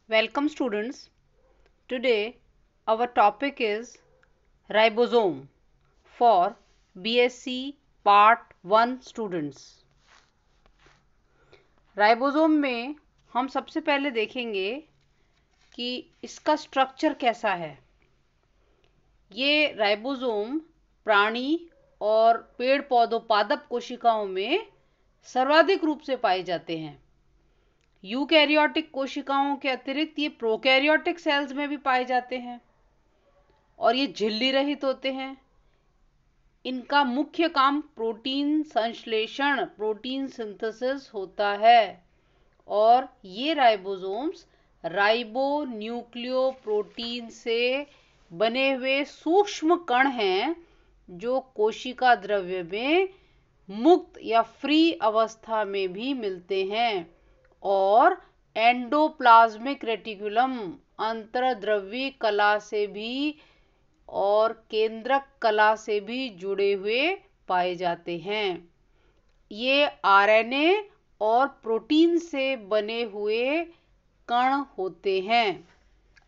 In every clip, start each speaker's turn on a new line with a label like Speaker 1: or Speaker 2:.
Speaker 1: Welcome students. Today our topic is ribosome for BSc Part 1 students. Ribosome में हम सबसे पहले देखेंगे कि इसका स्ट्रक्चर कैसा है। ये राइबोसोम प्राणी और पेड़ पौधों पादप कोशिकाओं में सर्वाधिक रूप से पाए जाते हैं। यूकैरियोटिक कोशिकाओं के अतिरिक्त ये प्रोकैरियोटिक सेल्स में भी पाए जाते हैं और ये झिल्ली रहित होते हैं। इनका मुख्य काम प्रोटीन संश्लेषण, प्रोटीन सिंथेसिस होता है और ये राइबोसोम्स राइबो न्यूक्लियो प्रोटीन से बने हुए सूक्ष्म कण हैं जो कोशिका द्रव्य में मुक्त या फ्री अवस्था में भी मिलते हैं और एंडोप्लाज्मिक रेटिकुलम अंतर्द्रव्यी कला से भी और केंद्रक कला से भी जुड़े हुए पाए जाते हैं। ये आरएनए और प्रोटीन से बने हुए कण होते हैं।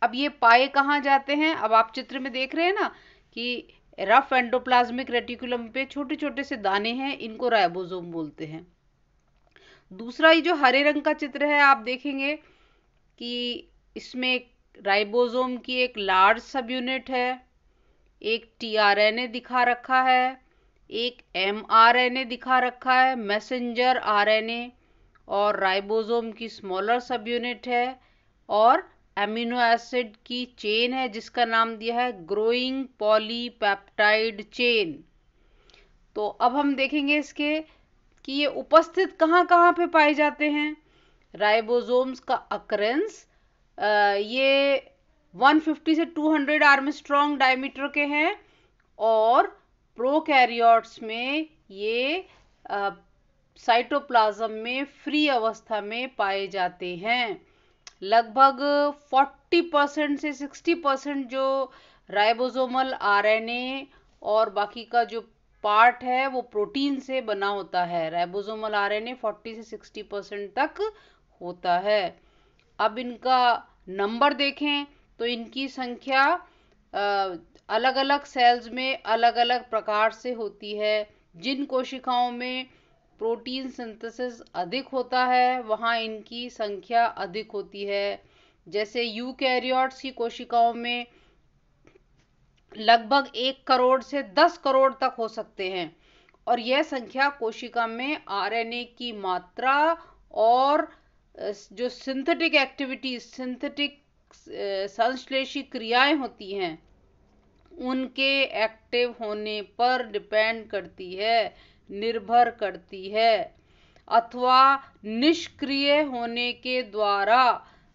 Speaker 1: अब ये पाए कहाँ जाते हैं? अब आप चित्र में देख रहे हैं ना कि रफ एंडोप्लाज्मिक रेटिकुलम पे छोटे छोटे से दाने हैं, इनको राइबोसोम बोलते हैं। दूसरा ये जो हरे रंग का चित्र है, आप देखेंगे कि इसमें राइबोसोम की एक लार्ज सब यूनिट है, एक टीआरएनए दिखा रखा है, एक एमआरएनए दिखा रखा है, मैसेंजर आरएनए, और राइबोसोम की स्मॉलर सब यूनिट है और एमिनो एसिड की चेन है जिसका नाम दिया है ग्रोइंग पॉलीपेप्टाइड चेन। तो अब हम देखेंगे इसके कि ये उपस्थित कहाँ कहाँ पे पाए जाते हैं। राइबोसोम्स का अकरेंस ये 150 से 200 आर्मस्ट्रॉन्ग डायमीटर के हैं और प्रोकैरियोट्स में ये साइटोप्लाज्म में फ्री अवस्था में पाए जाते हैं। लगभग 40% से 60% जो राइबोसोमल आरएनए और बाकी का जो पार्ट है वो प्रोटीन से बना होता है। राइबोसोमल आरएनए 40 से 60% तक होता है। अब इनका नंबर देखें तो इनकी संख्या अलग अलग सेल्स में अलग अलग प्रकार से होती है। जिन कोशिकाओं में प्रोटीन सिंथेसिस अधिक होता है वहाँ इनकी संख्या अधिक होती है। जैसे यूकैरियोट्स की कोशिकाओं में लगभग 1 करोड़ से 10 करोड़ तक हो सकते हैं और यह संख्या कोशिका में आरएनए की मात्रा और जो सिंथेटिक एक्टिविटीज, सिंथेटिक संश्लेषी क्रियाएं होती हैं उनके एक्टिव होने पर डिपेंड करती है, निर्भर करती है, अथवा निष्क्रिय होने के द्वारा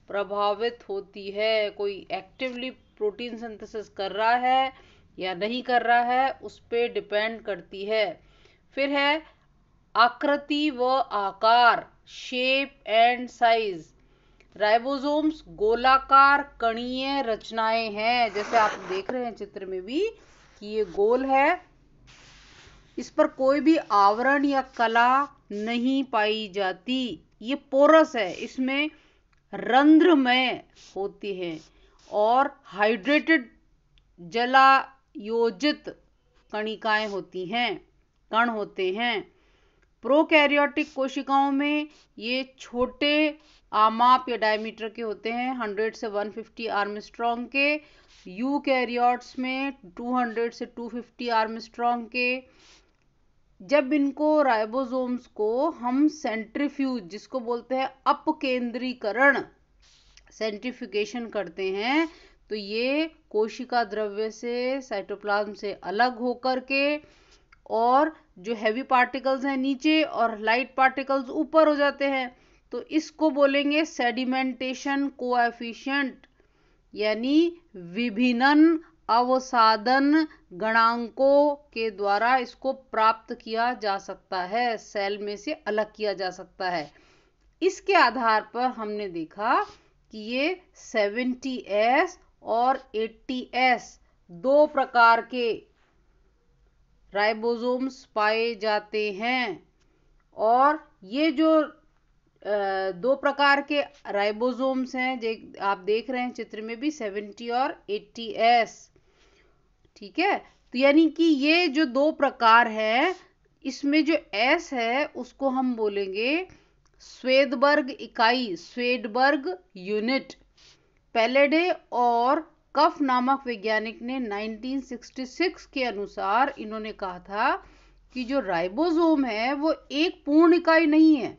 Speaker 1: प्रभावित होती है। कोई एक्टिवली प्रोटीन सिंथेसिस कर रहा है या नहीं कर रहा है उस पे डिपेंड करती है। फिर है आकृति व आकार, शेप एंड साइज। राइबोसोम्स गोलाकार कणीय रचनाएं हैं, जैसे आप देख रहे हैं चित्र में भी कि ये गोल है, इस पर कोई भी आवरण या कला नहीं पाई जाती। ये पोरस है, इसमें रंध्रमय होती है और हाइड्रेटेड जलायोजित कणिकाएं होती हैं, कण होते हैं। प्रोकैरियोटिक कोशिकाओं में ये छोटे आमाप या डायमीटर के होते हैं, 100 से 150 आर्मस्ट्रॉन्ग के। यूकैरियोट्स में 200 से 250 आर्मस्ट्रॉन्ग के। जब इनको राइबोसोम्स को हम सेंट्रीफ्यूज, जिसको बोलते हैं अपकेंद्रीकरण, सेंट्रीफ्यूगेशन करते हैं तो ये कोशिका द्रव्य से, साइटोप्लाज्म से अलग होकर के और जो हैवी पार्टिकल्स हैं नीचे और लाइट पार्टिकल्स ऊपर हो जाते हैं। तो इसको बोलेंगे सेडिमेंटेशन कोएफिशिएंट, यानी विभिन्न अवसादन गणांकों के द्वारा इसको प्राप्त किया जा सकता है, सेल में से अलग किया जा सकता है। इसके आधार पर हमने देखा कि ये 70S और 80S दो प्रकार के राइबोसोम्स पाए जाते हैं और ये जो दो प्रकार के राइबोसोम्स हैं, आप देख रहे हैं चित्र में भी 70 और 80S। ठीक है, तो यानी कि ये जो दो प्रकार है, इसमें जो S है उसको हम बोलेंगे स्वेदबर्ग इकाई, स्वेडबर्ग यूनिट। पैलेडे और कफ नामक वैज्ञानिक ने 1966 के अनुसार इन्होंने कहा था कि जो राइबोसोम है वो एक पूर्ण इकाई नहीं है,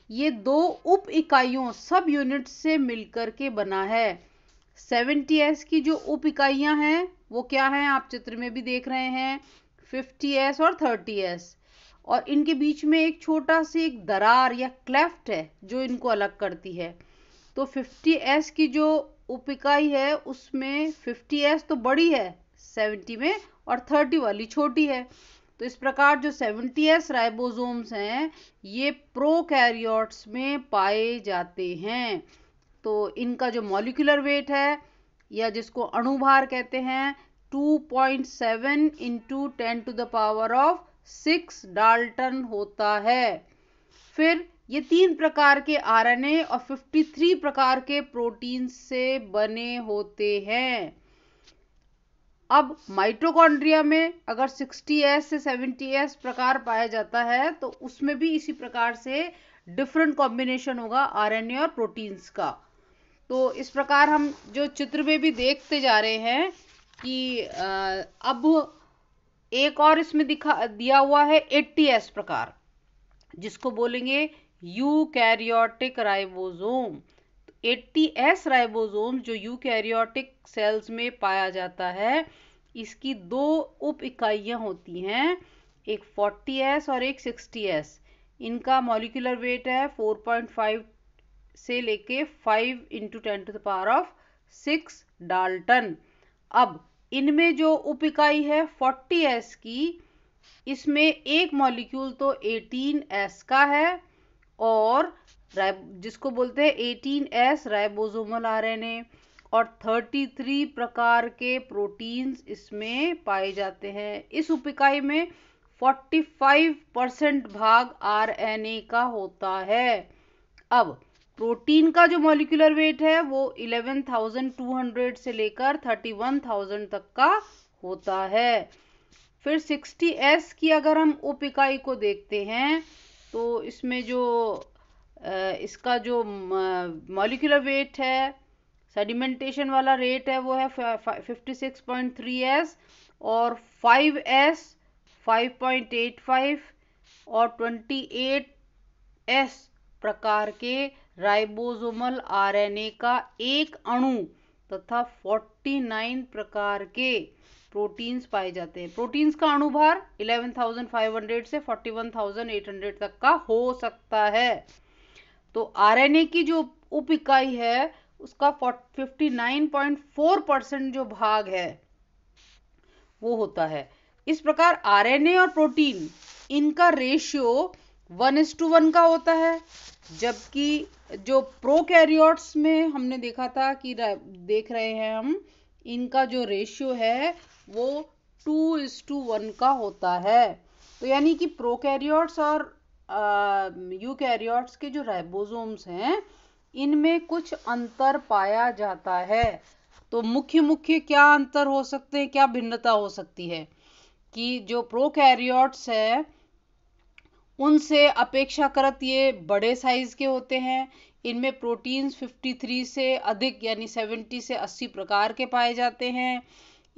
Speaker 1: ये दो उप इकाइयों, सब यूनिट से मिलकर के बना है। 70S की जो उप इकाइयां हैं वो क्या हैं, आप चित्र में भी देख रहे हैं, 50S और 30S, और इनके बीच में एक छोटा सी एक दरार या क्लेफ्ट है जो इनको अलग करती है। तो 50S की जो उप इकाई है उसमें 50S तो बड़ी है 70 में और 30 वाली छोटी है। तो इस प्रकार जो 70S राइबोसोम्स हैं ये प्रोकैरियोट्स में पाए जाते हैं। तो इनका जो मॉलिक्यूलर वेट है या जिसको अणुभार कहते हैं 2.7 into 10 to the power of 6 dalton होता है। फिर ये 3 प्रकार के आरएनए और 53 प्रकार के प्रोटीन से बने होते हैं। अब माइटोकॉन्ड्रिया में अगर 60S से 70S प्रकार पाया जाता है तो उसमें भी इसी प्रकार से डिफरेंट कॉम्बिनेशन होगा आरएनए और प्रोटीन्स का। तो इस प्रकार हम जो चित्र में भी देखते जा रहे हैं कि अब एक और इसमें दिया हुआ है 80S प्रकार, जिसको बोलेंगे यूकैरियोटिक राइबोसोम। 80S राइबोसोम जो यूकैरियोटिक सेल्स में पाया जाता है, इसकी दो उप इकाइयां होती हैं, एक 40S और एक 60S। इनका मॉलिक्यूलर वेट है 4.5 से लेके 5 into 10 to the power of 6 dalton. अब इनमें जो उप इकाई है 40S की, इसमें एक मॉलिक्यूल तो 18S का है और जिसको बोलते हैं 18S राइबोसोमल आरएनए, और 33 प्रकार के प्रोटीन्स इसमें पाए जाते हैं। इस उप इकाई में 45% भाग आरएनए का होता है। अब प्रोटीन का जो मॉलिक्यूलर वेट है वो 11,200 से लेकर 31,000 तक का होता है। फिर 60S की अगर हम उप इकाई को देखते हैं तो इसमें जो इसका जो मॉलिक्यूलर वेट है, सेडिमेंटेशन वाला रेट है वो है 56.3S, और 5S 5.85 और 28S प्रकार के राइबोसोमल आरएनए का एक अणु तथा 49 प्रकार के प्रोटीन्स पाए जाते हैं। प्रोटीन्स का अणुभार 11,500 से 41,800 तक का हो सकता है। तो आरएनए की जो उप इकाई है उसका 59.4% जो भाग है वो होता है। इस प्रकार आरएनए और प्रोटीन इनका रेशियो 1:1 का होता है, जबकि जो प्रोकैरियोट्स में हमने देखा था कि देख रहे हैं हम, इनका जो रेशियो है वो 2:1 का होता है। तो यानी कि प्रोकैरियोट्स और यूकैरियोट्स के जो राइबोसोम्स हैं इनमें कुछ अंतर पाया जाता है। तो मुख्य क्या अंतर हो सकते हैं, क्या भिन्नता हो सकती है कि जो प्रोकैरियोट्स है उनसे अपेक्षाकृत ये बड़े साइज के होते हैं। इनमें प्रोटीन्स 53 से अधिक यानी 70 से 80 प्रकार के पाए जाते हैं।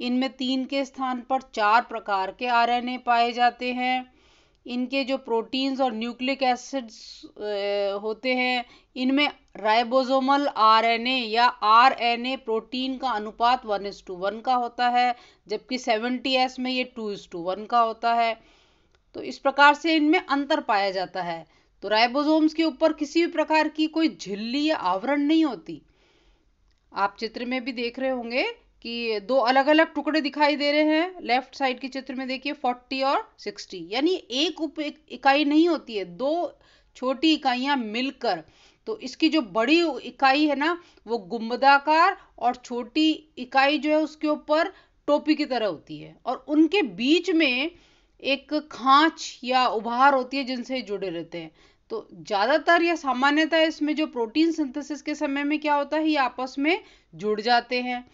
Speaker 1: इनमें 3 के स्थान पर 4 प्रकार के आरएनए पाए जाते हैं। इनके जो प्रोटीन्स और न्यूक्लिक एसिड्स होते हैं, इनमें राइबोसोमल आरएनए या आरएनए प्रोटीन का अनुपात 1:1 का होता है, जबकि 70S में ये 2:1 का होता है। तो इस प्रकार से इनमें अंतर पाया जाता है। तो राइबोसोम्स के ऊपर किसी भी प्रकार की कोई झिल्ली या आवरण नहीं होती। आप चित्र में भी देख रहे होंगे कि दो अलग अलग टुकड़े दिखाई दे रहे हैं। लेफ्ट साइड के चित्र में देखिए 40 और 60, यानी एक उप इकाई नहीं होती है, दो छोटी इकाइयां मिलकर। तो इसकी जो बड़ी इकाई है ना वो गुंबदाकार और छोटी इकाई जो है उसके ऊपर टोपी की तरह होती है, और उनके बीच में एक खांच या उभार होती है जिनसे जुड़े रहते हैं, तो ज्यादातर या सामान्यतः इसमें जो प्रोटीन सिंथेसिस के समय में क्या होता है, ये आपस में जुड़ जाते हैं।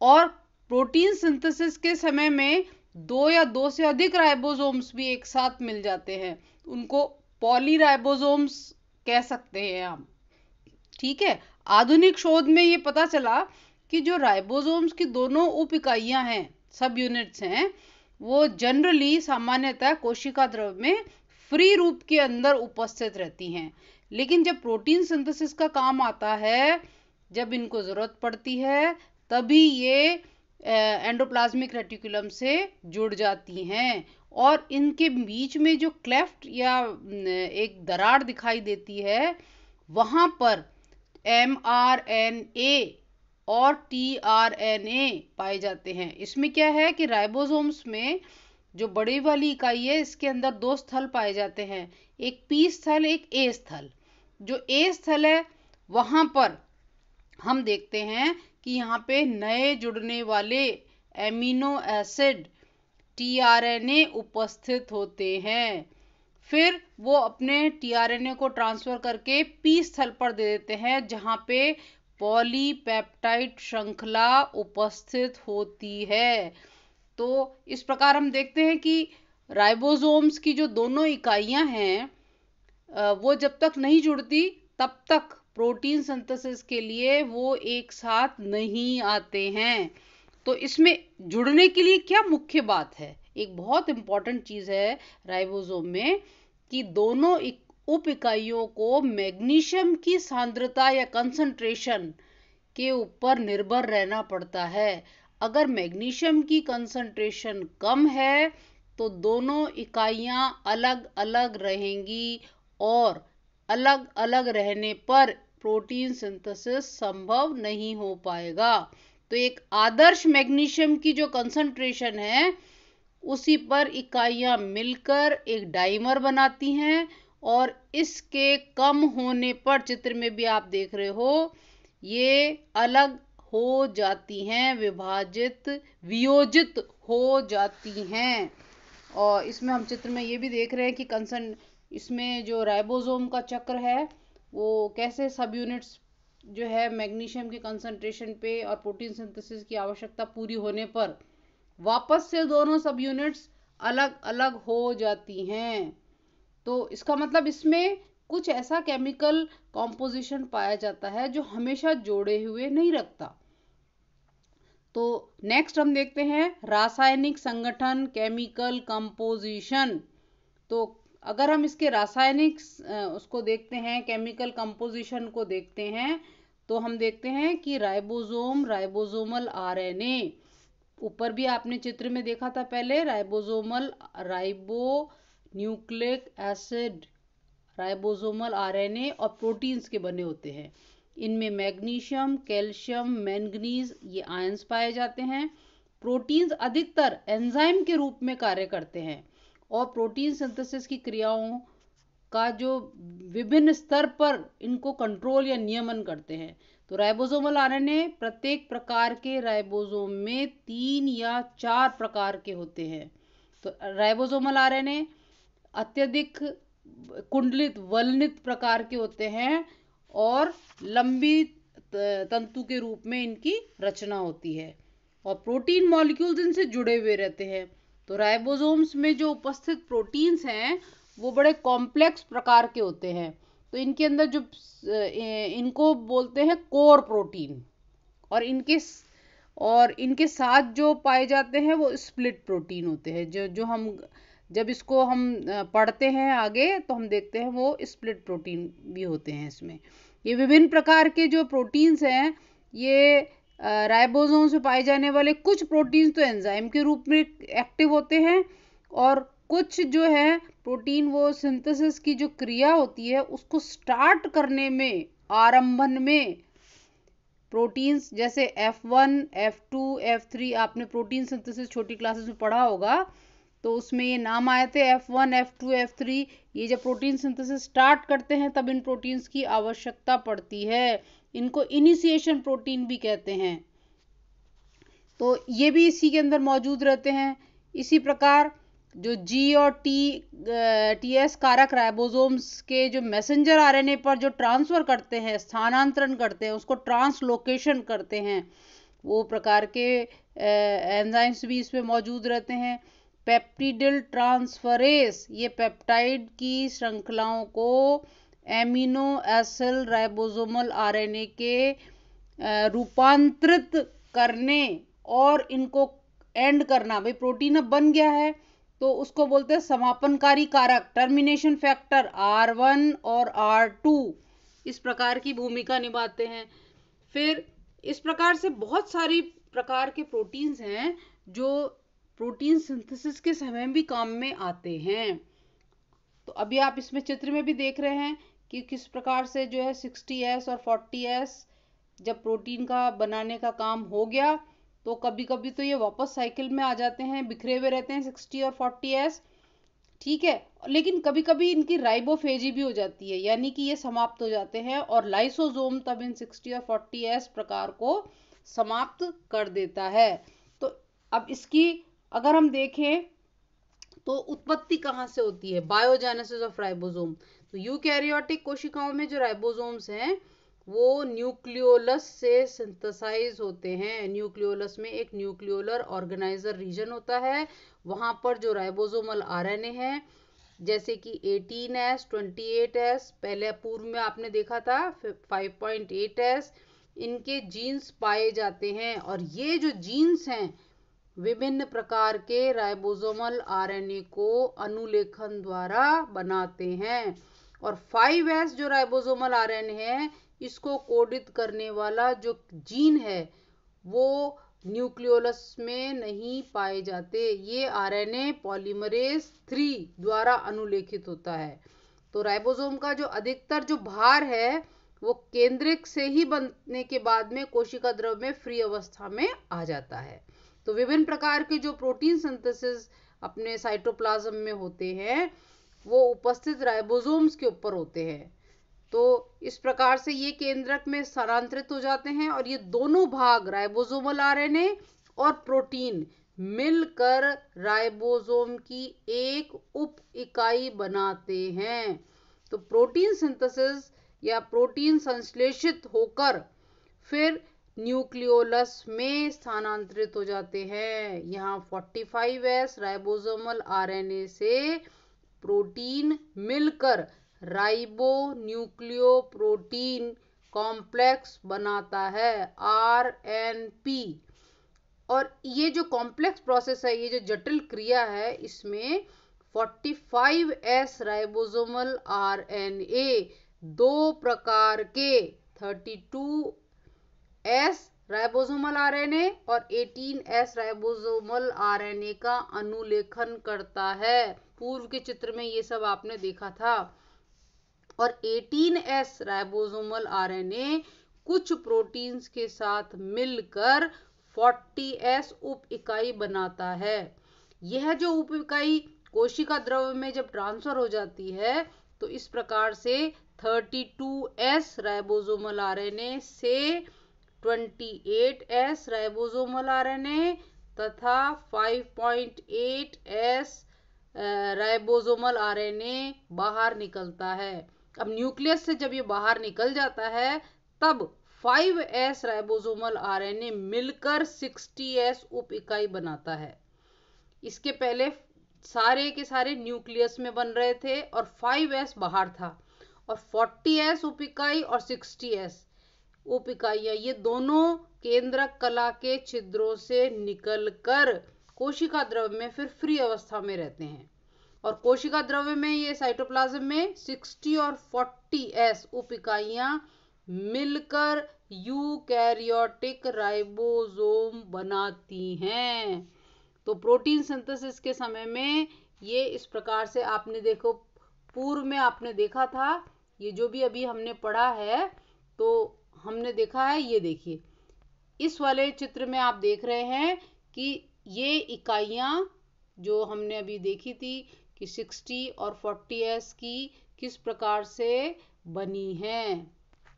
Speaker 1: और प्रोटीन सिंथेसिस के समय में दो या दो से अधिक राइबोसोम्स भी एक साथ मिल जाते हैं, उनको पॉलीराइबोसोम्स कह सकते हैं हम। ठीक है, आधुनिक शोध में ये पता चला कि जो राइबोसोम्स की दोनों उप इकाइयां हैं, सब यूनिट्स हैं, वो जनरली सामान्यतः कोशिका द्रव में फ्री रूप के अंदर उपस्थित रहती हैं। लेकिन जब प्रोटीन सिंथेसिस का काम आता है, जब इनको जरूरत पड़ती है, तभी ये एंडोप्लाज्मिक रेटिकुलम से जुड़ जाती हैं। और इनके बीच में जो क्लेफ्ट या एक दरार दिखाई देती है, वहां पर mRNA और tRNA पाए जाते हैं। इसमें क्या है कि राइबोसोम्स में जो बड़ी वाली इकाई है, इसके अंदर दो स्थल पाए जाते हैं, एक P स्थल, एक A स्थल। जो A स्थल है, वहां पर हम देखते हैं कि यहाँ पे नए जुड़ने वाले एमिनो एसिड tRNA उपस्थित होते हैं। फिर वो अपने tRNA को ट्रांसफर करके P स्थल पर दे देते हैं, जहां पे पॉलीपेप्टाइड श्रृंखला उपस्थित होती है। तो इस प्रकार हम देखते हैं कि राइबोसोम्स की जो दोनों इकाइयां हैं, वो जब तक नहीं जुड़ती तब तक प्रोटीन सिंथेसिस के लिए वो एक साथ नहीं आते हैं। तो इसमें जुड़ने के लिए क्या मुख्य बात है, एक बहुत इंपॉर्टेंट चीज है राइबोसोम में, कि दोनों उप इकाइयों को मैग्नीशियम की सांद्रता या कंसंट्रेशन के ऊपर निर्भर रहना पड़ता है। अगर मैग्नीशियम की कंसंट्रेशन कम है तो दोनों इकाइयां अलग अलग रहेंगी, और अलग अलग रहने पर प्रोटीन सिंथेसिस संभव नहीं हो पाएगा। तो एक आदर्श मैग्नीशियम की जो कंसंट्रेशन है, उसी पर इकाइयां मिलकर एक डाइमर बनाती हैं, और इसके कम होने पर, चित्र में भी आप देख रहे हो, ये अलग हो जाती हैं, वियोजित हो जाती हैं। और इसमें हम चित्र में ये भी देख रहे हैं कि इसमें जो राइबोसोम का चक्र है, वो कैसे सब यूनिट्स जो है मैग्नीशियम के कंसंट्रेशन पे और प्रोटीन सिंथेसिस की आवश्यकता पूरी होने पर वापस से दोनों सब यूनिट्स अलग अलग हो जाती हैं। तो इसका मतलब इसमें कुछ ऐसा केमिकल कॉम्पोजिशन पाया जाता है जो हमेशा जोड़े हुए नहीं रखता। तो नेक्स्ट हम देखते हैं रासायनिक संगठन, केमिकल कंपोजिशन। तो अगर हम इसके रासायनिक उसको देखते हैं, केमिकल कंपोजिशन को देखते हैं, तो हम देखते हैं कि राइबोसोमल आरएनए, ऊपर भी आपने चित्र में देखा था पहले, ribosomal nucleic acid, ribosomal RNA और प्रोटीन्स के बने होते हैं। इनमें मैग्नीशियम, कैल्शियम, मैंगनीज, ये आयंस पाए जाते हैं। प्रोटीन्स अधिकतर एंजाइम के रूप में कार्य करते हैं, और प्रोटीन सिंथेसिस की क्रियाओं का जो विभिन्न स्तर पर इनको कंट्रोल या नियमन करते हैं। तो राइबोसोमल आरएनए प्रत्येक प्रकार के राइबोसोम में 3 या 4 प्रकार के होते हैं। तो राइबोसोमल आरएनए अत्यधिक कुंडलित वलनित प्रकार के होते हैं, और लंबी तंतु के रूप में इनकी रचना होती है, और प्रोटीन मॉलिक्यूल्स इनसे जुड़े हुए रहते हैं। तो राइबोसोम्स में जो उपस्थित प्रोटीन्स हैं, वो बड़े कॉम्प्लेक्स प्रकार के होते हैं। तो इनके अंदर जो इनको बोलते हैं कोर प्रोटीन, और इनके साथ जो पाए जाते हैं वो स्प्लिट प्रोटीन होते हैं। जो हम जब इसको हम पढ़ते हैं आगे, तो हम देखते हैं वो स्प्लिट प्रोटीन भी होते हैं इसमें। ये विभिन्न प्रकार के जो प्रोटीन्स हैं, ये राइबोसोम से पाए जाने वाले कुछ प्रोटीन्स तो एंजाइम के रूप में एक्टिव होते हैं, और कुछ जो है प्रोटीन वो सिंथेसिस की जो क्रिया होती है उसको स्टार्ट करने में, आरंभन में, प्रोटीन्स जैसे F1, F2, F3, आपने प्रोटीन सिंथेसिस छोटी क्लासेस में पढ़ा होगा, तो उसमें ये नाम आए थे F1, F2, F3। ये जब प्रोटीन सिंथेसिस स्टार्ट करते हैं तब इन प्रोटीन्स की आवश्यकता पड़ती है। इनको इनिशिएशन प्रोटीन भी कहते हैं। तो ये भी इसी के अंदर मौजूद रहते हैं। इसी प्रकार जो जी और टीएस कारक राइबोसोम्स के जो मैसेंजर आरएनए पर जो ट्रांसफर करते हैं, स्थानांतरण करते हैं, उसको ट्रांसलोकेशन करते हैं, वो प्रकार के एंजाइम्स भी इसमें मौजूद रहते हैं। पेप्टिडिल ट्रांसफरेज, ये पेप्टाइड की श्रृंखलाओं को एमिनो एसिड राइबोसोमल आरएनए के रूपांतरित करने और इनको एंड करना। भाई प्रोटीन अब बन गया है तो उसको बोलते हैं समापनकारी कारक, टर्मिनेशन फैक्टर R1 और R2 इस प्रकार की भूमिका निभाते हैं। फिर इस प्रकार से बहुत सारी प्रकार के प्रोटीन्स हैं जो प्रोटीन सिंथेसिस के समय भी काम में आते हैं। तो अभी आप इसमें चित्र में भी देख रहे हैं कि किस प्रकार से जो है 60S और 40S जब प्रोटीन का बनाने का काम हो गया तो कभी कभी तो ये वापस साइकिल में आ जाते हैं, बिखरे हुए रहते हैं 60 और 40S, ठीक है। लेकिन कभी कभी इनकी राइबोफेजी भी हो जाती है, यानी कि ये समाप्त हो जाते हैं और लाइसोसोम तब इन 60 और 40S प्रकार को समाप्त कर देता है। तो अब इसकी अगर हम देखें तो उत्पत्ति कहाँ से होती है, बायोजेनेसिस ऑफ राइबोसोम। तो यूकैरियोटिक कोशिकाओं में जो राइबोसोम्स हैं वो न्यूक्लियोलस से सिंथेसाइज होते हैं। न्यूक्लियोलस में एक न्यूक्लियोलर ऑर्गेनाइजर रीजन होता है, वहां पर जो राइबोसोमल आरएनए है जैसे कि 18S, 28S, पहले पूर्व में आपने देखा था 5.8S, इनके जीन्स पाए जाते हैं और ये जो जीन्स हैं विभिन्न प्रकार के राइबोसोमल आरएनए को अनुलेखन द्वारा बनाते हैं। और 5S जो राइबोसोमल आरएनए है इसको कोडित करने वाला जो जीन है वो न्यूक्लियोलस में नहीं पाए जाते, ये आरएनए पॉलीमरेज 3 द्वारा अनुलेखित होता है। तो राइबोसोम का जो अधिकतर जो भार है वो केंद्रक से ही बनने के बाद में कोशिका द्रव में फ्री अवस्था में आ जाता है। तो विभिन्न प्रकार के जो प्रोटीन सिंथेसिस अपने साइटोप्लाज्म में होते हैं वो उपस्थित राइबोसोम्स के ऊपर होते हैं। तो इस प्रकार से ये केंद्रक में स्थानांतरित हो जाते हैं और ये दोनों भाग राइबोसोमल आरएनए और प्रोटीन मिलकर राइबोसोम की एक उप इकाई बनाते हैं। तो प्रोटीन सिंथेसिस या प्रोटीन संश्लेषित होकर फिर न्यूक्लियोलस में स्थानांतरित हो जाते हैं। यहाँ 45S राइबोसोमल आरएनए से प्रोटीन मिलकर राइबो न्यूक्लियोप्रोटीन कॉम्प्लेक्स बनाता है, RNP। और ये जो कॉम्प्लेक्स प्रोसेस है, ये जो जटिल क्रिया है, इसमें 45S राइबोसोमल आरएनए दो प्रकार के 32S राइबोसोमल आरएनए और 18S राइबोसोमल आरएनए का अनुलेखन करता है। पूर्व के चित्र में ये सब आपने देखा था। और 18S राइबोसोमल आरएनए कुछ प्रोटीन्स के साथ मिलकर 40S उप इकाई बनाता है। यह जो उप इकाई कोशिका द्रव में जब ट्रांसफर हो जाती है तो इस प्रकार से 32S राइबोसोमल आरएनए से 28S राइबोसोमल आरएनए तथा 5.8S राइबोसोमल आरएनए बाहर निकलता है। अब न्यूक्लियस से जब ये बाहर निकल जाता है तब 5S राइबोसोमल आरएनए मिलकर 60S उप इकाई बनाता है। इसके पहले सारे के सारे न्यूक्लियस में बन रहे थे और 5S बाहर था और 40S उप इकाई और 60S उप इकाइयां ये दोनों केंद्रक कला के छिद्रों से निकलकर कोशिका द्रव में फिर फ्री अवस्था में रहते हैं। और कोशिका द्रव में ये साइटोप्लाज्म में 60 और 40S उप इकाइयां मिलकर यूकैरियोटिक राइबोसोम बनाती हैं। तो प्रोटीन सिंथेसिस के समय में ये इस प्रकार से आपने देखो, पूर्व में आपने देखा था, ये जो भी अभी हमने पढ़ा है तो हमने देखा है, ये देखिए इस वाले चित्र में आप देख रहे हैं कि ये इकाइयां जो हमने अभी देखी थी कि 60 और 40S की किस प्रकार से बनी हैं,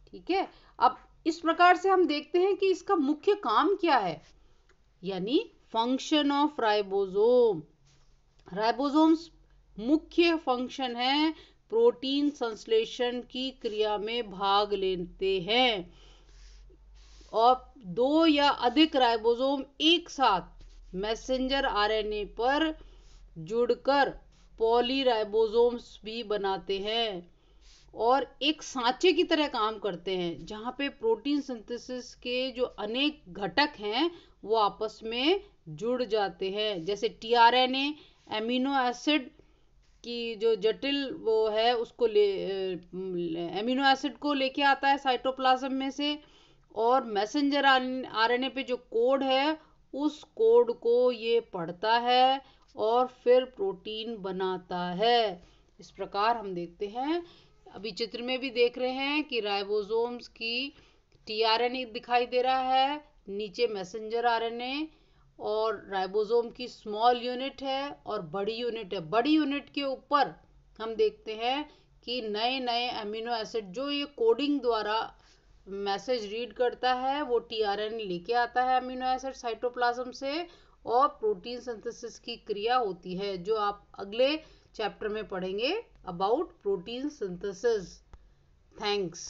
Speaker 1: ठीक है। अब इस प्रकार से हम देखते हैं कि इसका मुख्य काम क्या है, यानी फंक्शन ऑफ राइबोसोम। राइबोसोम्स मुख्य फंक्शन है प्रोटीन संश्लेषण की क्रिया में भाग लेते हैं, और दो या अधिक राइबोसोम एक साथ मैसेंजर आरएनए पर जुड़कर पॉलीराइबोसोम्स भी बनाते हैं और एक सांचे की तरह काम करते हैं, जहाँ पे प्रोटीन सिंथेसिस के जो अनेक घटक हैं वो आपस में जुड़ जाते हैं। जैसे टीआरएनए एमिनो एसिड की जो जटिल वो है उसको एमिनो एसिड को लेके आता है साइटोप्लाज्म में से, और मैसेंजर आरएनए पे जो कोड है उस कोड को ये पढ़ता है और फिर प्रोटीन बनाता है। इस प्रकार हम देखते हैं, अभी चित्र में भी देख रहे हैं कि राइबोसोम्स की टीआरएनए दिखाई दे रहा है, नीचे मैसेंजर आरएनए, और राइबोसोम की स्मॉल यूनिट है और बड़ी यूनिट है। बड़ी यूनिट के ऊपर हम देखते हैं कि नए नए अमीनो एसिड जो ये कोडिंग द्वारा मैसेज रीड करता है वो टीआरएनए लेके आता है अमीनो एसिड साइटोप्लाज्म से, और प्रोटीन सिंथेसिस की क्रिया होती है जो आप अगले चैप्टर में पढ़ेंगे अबाउट प्रोटीन सिंथेसिस। थैंक्स।